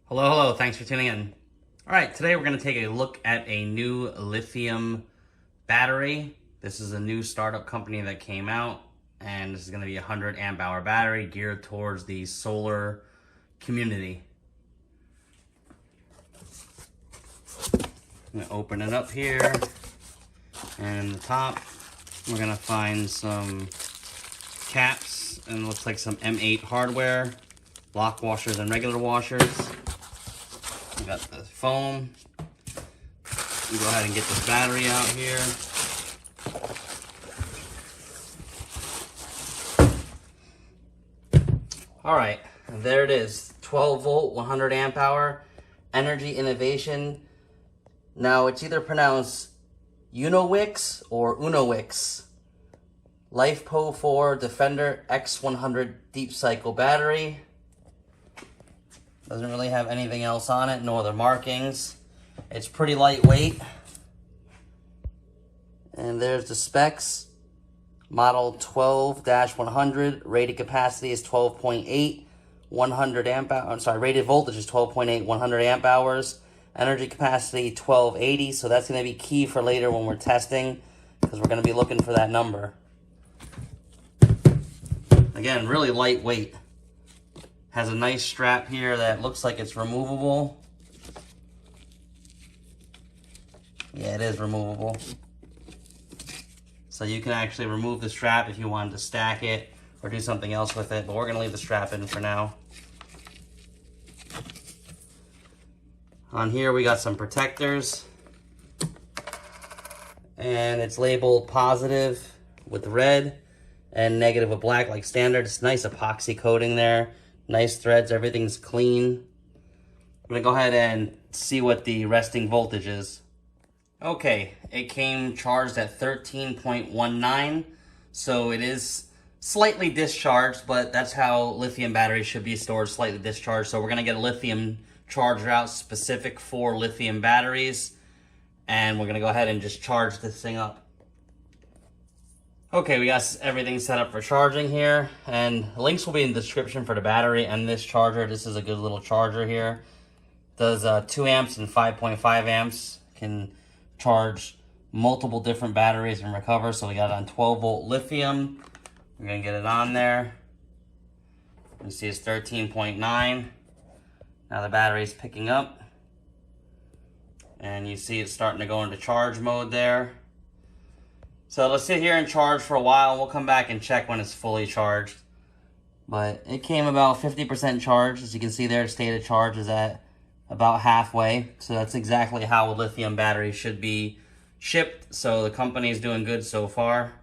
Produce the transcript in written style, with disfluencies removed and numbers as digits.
Hello, thanks for tuning in. All right, today we're going to take a look at a new lithium battery. This is a new startup company that came out, and this is going to be a 100 amp hour battery geared towards the solar community. I'm going to open it up here, and in the top, we're going to find some caps, and it looks like some M8 hardware, lock washers and regular washers. We got the foam. We go ahead and get this battery out here. All right, there it is. 12 volt, 100 amp hour, energy innovation. Now it's either pronounced UNOWIX or UNOWIX. LiFePO4 Defender X100 deep cycle battery. Doesn't really have anything else on it, no other markings. It's pretty lightweight. And there's the specs. Model 12-100, rated capacity is 12.8, 100 amp hours. I'm sorry, rated voltage is 12.8, 100 amp hours. Energy capacity 1280, so that's going to be key for later when we're testing, because we're going to be looking for that number. Again, really lightweight. Has a nice strap here that looks like it's removable. Yeah, it is removable. So you can actually remove the strap if you wanted to stack it or do something else with it, but we're gonna leave the strap in for now. On here we got some protectors, and it's labeled positive with red and negative with black like standard. It's nice epoxy coating there. Nice threads, everything's clean. I'm gonna go ahead and see what the resting voltage is. Okay, it came charged at 13.19, so it is slightly discharged, but that's how lithium batteries should be stored, slightly discharged. So we're gonna get a lithium charger out specific for lithium batteries, and we're gonna go ahead and just charge this thing up. Okay, we got everything set up for charging here, and links will be in the description for the battery and this charger. This is a good little charger here. Does 2 amps and 5.5 amps. Can charge multiple different batteries and recover. So we got it on 12 volt lithium. We're gonna get it on there. You see it's 13.9. Now the battery's picking up, and you see it's starting to go into charge mode there. So let's sit here and charge for a while, and we'll come back and check when it's fully charged. But it came about 50% charged. As you can see there, state of charge is at about halfway. So that's exactly how a lithium battery should be shipped. So the company is doing good so far.